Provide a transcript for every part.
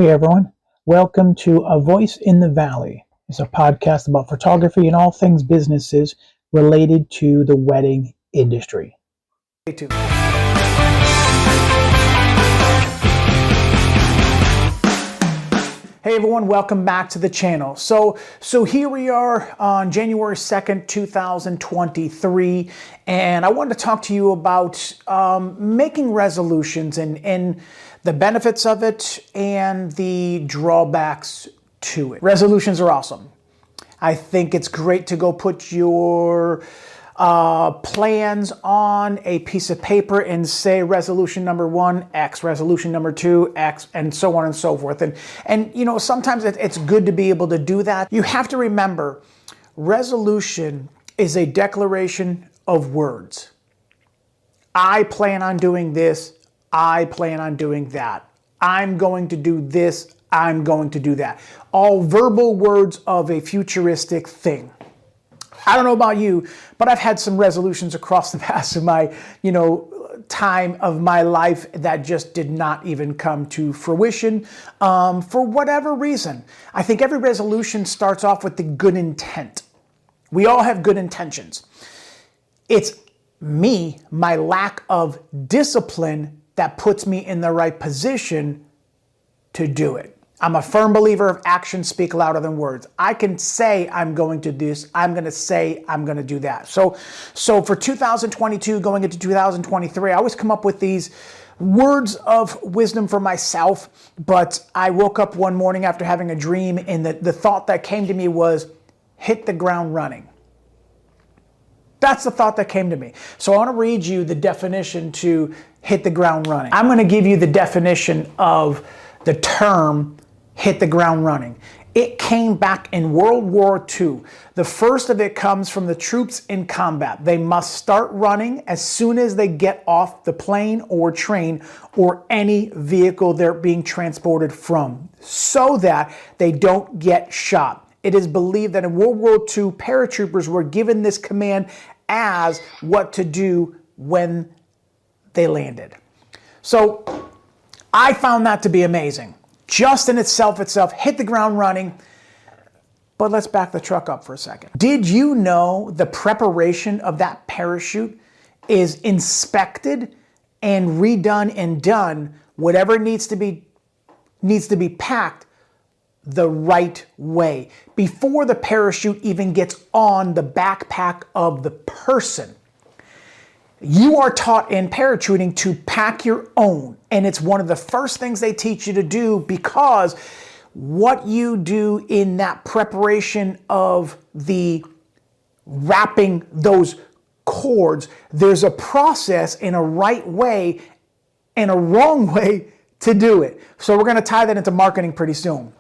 Hey everyone, welcome to A Voice in the Valley. It's a podcast about photography and all things businesses related to the wedding industry. Hey everyone, welcome back to the channel. So here we are on January 2nd, 2023, and I wanted to talk to you about making resolutions and the benefits of it and the drawbacks to it. Resolutions are awesome. I think it's great to go put your plans on a piece of paper and say resolution number 1, X, resolution number 2, X, and so on and so forth. And you know, sometimes it's good to be able to do that. You have to remember, resolution is a declaration of words. I plan on doing this. I plan on doing that. I'm going to do this. I'm going to do that. All verbal words of a futuristic thing. I don't know about you, but I've had some resolutions across the past of my, time of my life that just did not even come to fruition for whatever reason. I think every resolution starts off with the good intent. We all have good intentions. It's my lack of discipline that puts me in the right position to do it. I'm a firm believer of actions speak louder than words. I can say I'm going to do this. I'm going to say I'm going to do that. So for 2022 going into 2023, I always come up with these words of wisdom for myself, but I woke up one morning after having a dream and the thought that came to me was hit the ground running. That's the thought that came to me. So I want to read you the definition to hit the ground running. I'm going to give you the definition of the term hit the ground running. It came back in World War II. The first of it comes from the troops in combat. They must start running as soon as they get off the plane or train or any vehicle they're being transported from, so that they don't get shot. It is believed that in World War II, paratroopers were given this command as what to do when they landed. So I found that to be amazing. Just in itself, hit the ground running. But let's back the truck up for a second. Did you know the preparation of that parachute is inspected and redone and done, whatever needs to be packed the right way before the parachute even gets on the backpack of the person? You are taught in parachuting to pack your own, and it's one of the first things they teach you to do, because what you do in that preparation of the wrapping those cords, there's a process in a right way and a wrong way to do it. So we're going to tie that into marketing pretty soon.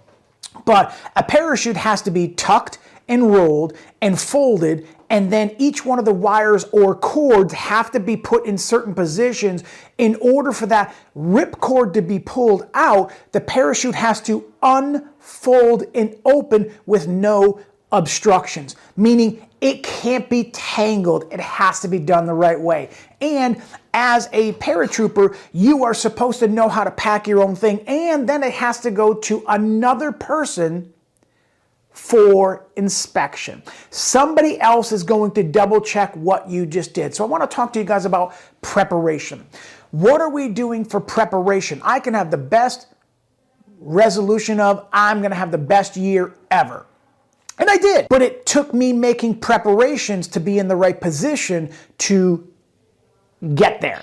But a parachute has to be tucked and rolled and folded, and then each one of the wires or cords have to be put in certain positions. In order for that ripcord to be pulled out, the parachute has to unfold and open with no obstructions, meaning it can't be tangled. It has to be done the right way. And as a paratrooper, you are supposed to know how to pack your own thing, and then it has to go to another person for inspection. Somebody else is going to double check what you just did. So I want to talk to you guys about preparation. What are we doing for preparation? I can have the best resolution of I'm going to have the best year ever. And I did. But it took me making preparations to be in the right position to get there.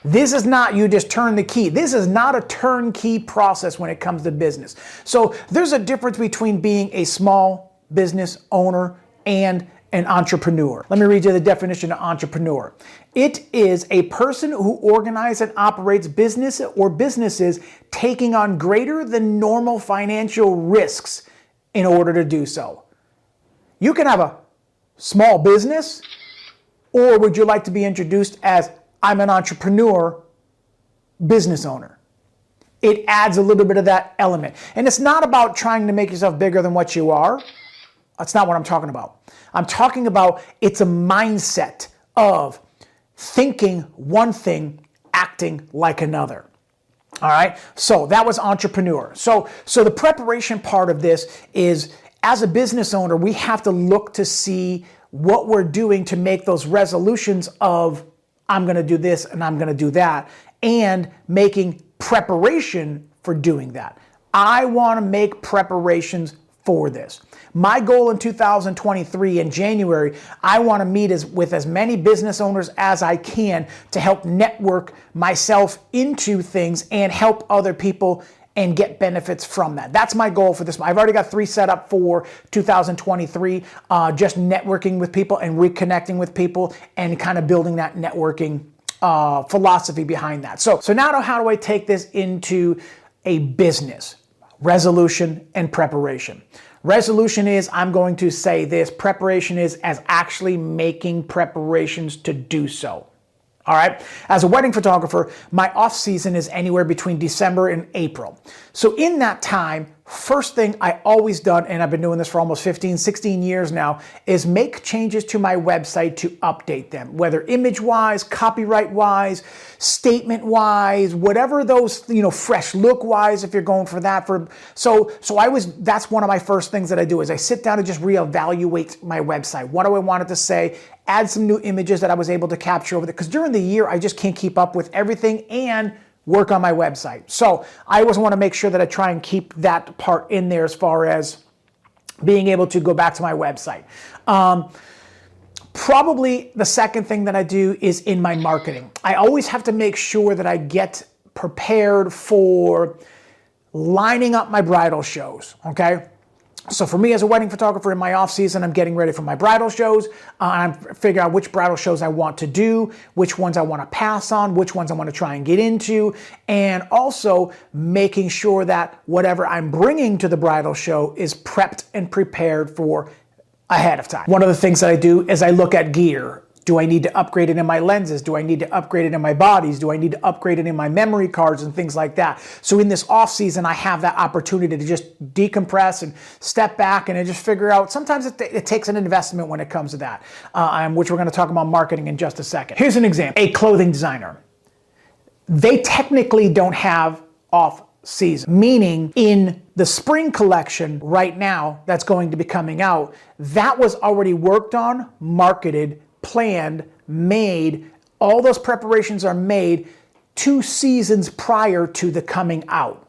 This is not you just turn the key. This is not a turnkey process when it comes to business. So there's a difference between being a small business owner and an entrepreneur. Let me read you the definition of entrepreneur. It is a person who organizes and operates business or businesses taking on greater than normal financial risks in order to do so. You can have a small business, or would you like to be introduced as I'm an entrepreneur, business owner? It adds a little bit of that element. And it's not about trying to make yourself bigger than what you are. That's not what I'm talking about. I'm talking about it's a mindset of thinking one thing, acting like another. All right, so that was entrepreneur. So the preparation part of this is, as a business owner, we have to look to see what we're doing to make those resolutions of, I'm going to do this and I'm going to do that, and making preparation for doing that. I want to make preparations for this. My goal in 2023 in January, I want to meet with as many business owners as I can to help network myself into things and help other people and get benefits from that. That's my goal for this. I've already got 3 set up for 2023, just networking with people and reconnecting with people and kind of building that networking philosophy behind that. So now how do I take this into a business? Resolution and preparation. Resolution is, I'm going to say this. Preparation is as actually making preparations to do so. All right. As a wedding photographer, my off season is anywhere between December and April. So in that time, first thing I always done, and I've been doing this for almost 15, 16 years now, is make changes to my website to update them, whether image-wise, copyright-wise, statement-wise, whatever those, fresh look-wise, if you're going for that. That's one of my first things that I do is I sit down and just reevaluate my website. What do I want it to say? Add some new images that I was able to capture over there. Because during the year, I just can't keep up with everything and work on my website. So I always want to make sure that I try and keep that part in there as far as being able to go back to my website. Probably the second thing that I do is in my marketing. I always have to make sure that I get prepared for lining up my bridal shows, okay? So for me as a wedding photographer in my off season, I'm getting ready for my bridal shows. I'm figuring out which bridal shows I want to do, which ones I want to pass on, which ones I want to try and get into, and also making sure that whatever I'm bringing to the bridal show is prepped and prepared for ahead of time. One of the things that I do is I look at gear. Do I need to upgrade it in my lenses? Do I need to upgrade it in my bodies? Do I need to upgrade it in my memory cards and things like that? So in this off season, I have that opportunity to just decompress and step back and just figure out. Sometimes it takes an investment when it comes to that, which we're going to talk about marketing in just a second. Here's an example. A clothing designer. They technically don't have off season, meaning in the spring collection right now that's going to be coming out, that was already worked on, marketed, planned, made. All those preparations are made 2 seasons prior to the coming out.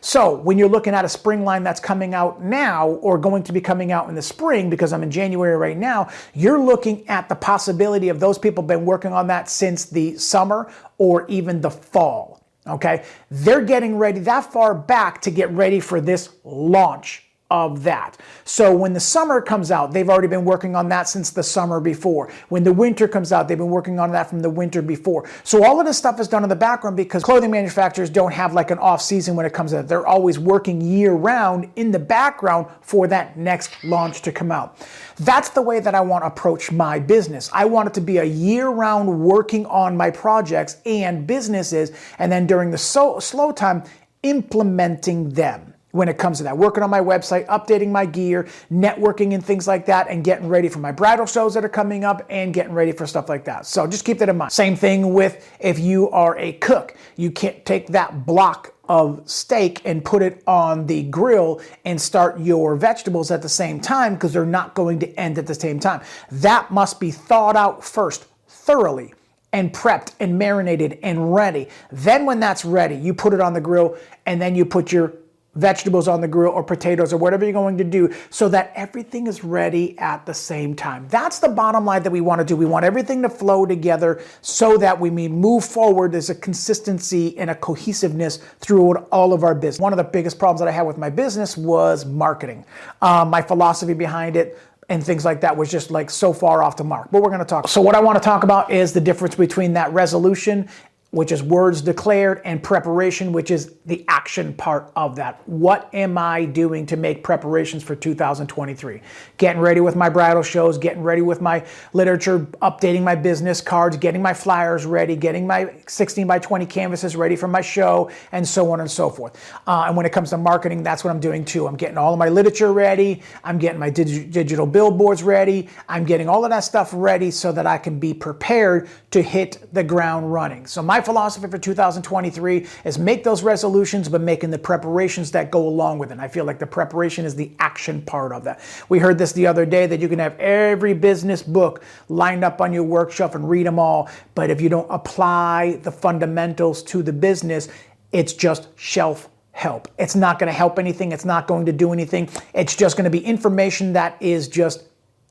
So when you're looking at a spring line that's coming out now or going to be coming out in the spring, because I'm in January right now, you're looking at the possibility of those people been working on that since the summer or even the fall. Okay, they're getting ready that far back to get ready for this launch of that. So when the summer comes out, they've already been working on that since the summer before. When the winter comes out, they've been working on that from the winter before. So all of this stuff is done in the background because clothing manufacturers don't have like an off season when it comes to that. They're always working year round in the background for that next launch to come out. That's the way that I want to approach my business. I want it to be a year round working on my projects and businesses, and then during the slow time, implementing them. When it comes to that, working on my website, updating my gear, networking and things like that, and getting ready for my bridal shows that are coming up and getting ready for stuff like that. So just keep that in mind. Same thing with if you are a cook. You can't take that block of steak and put it on the grill and start your vegetables at the same time because they're not going to end at the same time. That must be thawed out first, thoroughly, and prepped and marinated and ready. Then when that's ready, you put it on the grill and then you put your vegetables on the grill or potatoes or whatever you're going to do so that everything is ready at the same time. That's the bottom line that we want to do. We want everything to flow together so that we may move forward. There's a consistency and a cohesiveness throughout all of our business. One of the biggest problems that I had with my business was marketing. My philosophy behind it and things like that was just like so far off the mark. But we're going to talk. So what I want to talk about is the difference between that resolution, which is words declared, and preparation, which is the action part of that. What am I doing to make preparations for 2023? Getting ready with my bridal shows, getting ready with my literature, updating my business cards, getting my flyers ready, getting my 16 by 20 canvases ready for my show, and so on and so forth. And when it comes to marketing, that's what I'm doing too. I'm getting all of my literature ready. I'm getting my digital billboards ready. I'm getting all of that stuff ready so that I can be prepared to hit the ground running. So my My philosophy for 2023 is make those resolutions, but making the preparations that go along with it. And I feel like the preparation is the action part of that. We heard this the other day, that you can have every business book lined up on your workshop and read them all, but if you don't apply the fundamentals to the business, it's just shelf help. It's not going to help anything. It's not going to do anything. It's just going to be information that is just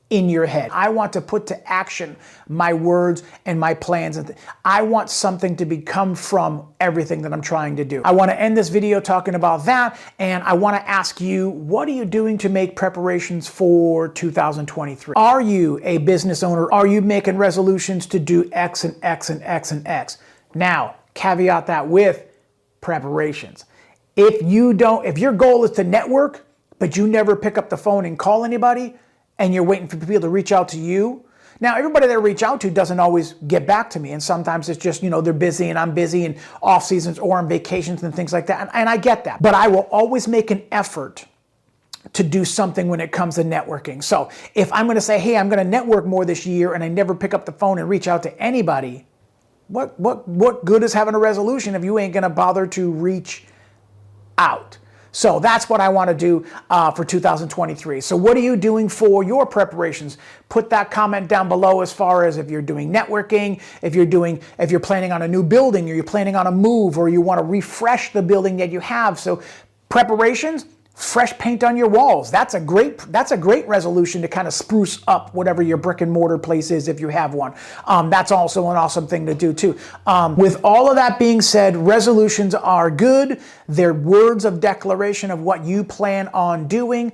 in your head. I want to put to action my words and my plans. I want something to become from everything that I'm trying to do. I want to end this video talking about that, and I want to ask you, what are you doing to make preparations for 2023? Are you a business owner? Are you making resolutions to do X and X and X and X? Now, caveat that with preparations. If your goal is to network, but you never pick up the phone and call anybody, and you're waiting for people to reach out to you. Now, everybody that I reach out to doesn't always get back to me. And sometimes it's just, they're busy and I'm busy and off seasons or on vacations and things like that. And I get that. But I will always make an effort to do something when it comes to networking. So if I'm going to say, hey, I'm going to network more this year, and I never pick up the phone and reach out to anybody, what good is having a resolution if you ain't going to bother to reach out? So that's what I want to do for 2023. So what are you doing for your preparations? Put that comment down below as far as if you're doing networking, if you're planning on a new building, or you're planning on a move, or you want to refresh the building that you have. So preparations, fresh paint on your walls. That's a great resolution to kind of spruce up whatever your brick and mortar place is if you have one. That's also an awesome thing to do too. With all of that being said, resolutions are good. They're words of declaration of what you plan on doing.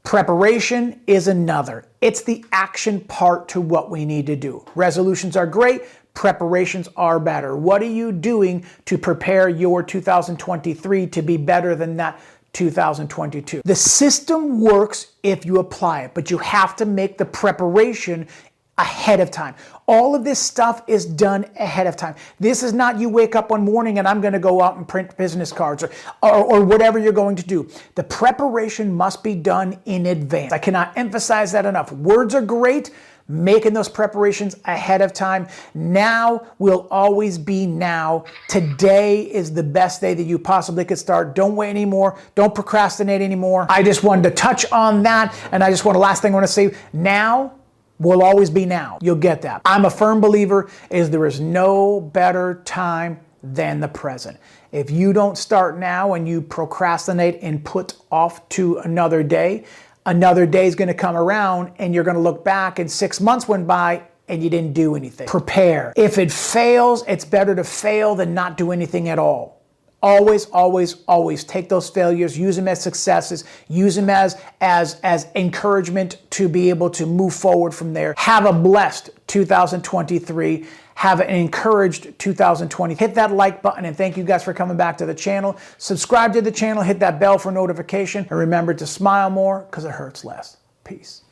Preparation is another. It's the action part to what we need to do. Resolutions are great. Preparations are better. What are you doing to prepare your 2023 to be better than that 2022? The system works if you apply it, but you have to make the preparation ahead of time. All of this stuff is done ahead of time. This is not you wake up one morning and I'm going to go out and print business cards or whatever you're going to do. The preparation must be done in advance. I cannot emphasize that enough. Words are great. Making those preparations ahead of time. Now will always be now. Today is the best day that you possibly could start. Don't wait anymore. Don't procrastinate anymore. I just wanted to touch on that. And last thing I want to say, now will always be now. You'll get that. I'm a firm believer there is no better time than the present. If you don't start now and you procrastinate and put off to another day is going to come around and you're going to look back and 6 months went by and you didn't do anything. Prepare. If it fails, it's better to fail than not do anything at all. Always, always, always take those failures, use them as successes, use them as encouragement to be able to move forward from there. Have a blessed 2023. Have an encouraged 2020. Hit that like button, and thank you guys for coming back to the channel. Subscribe to the channel, hit that bell for notification, and remember to smile more because it hurts less. Peace.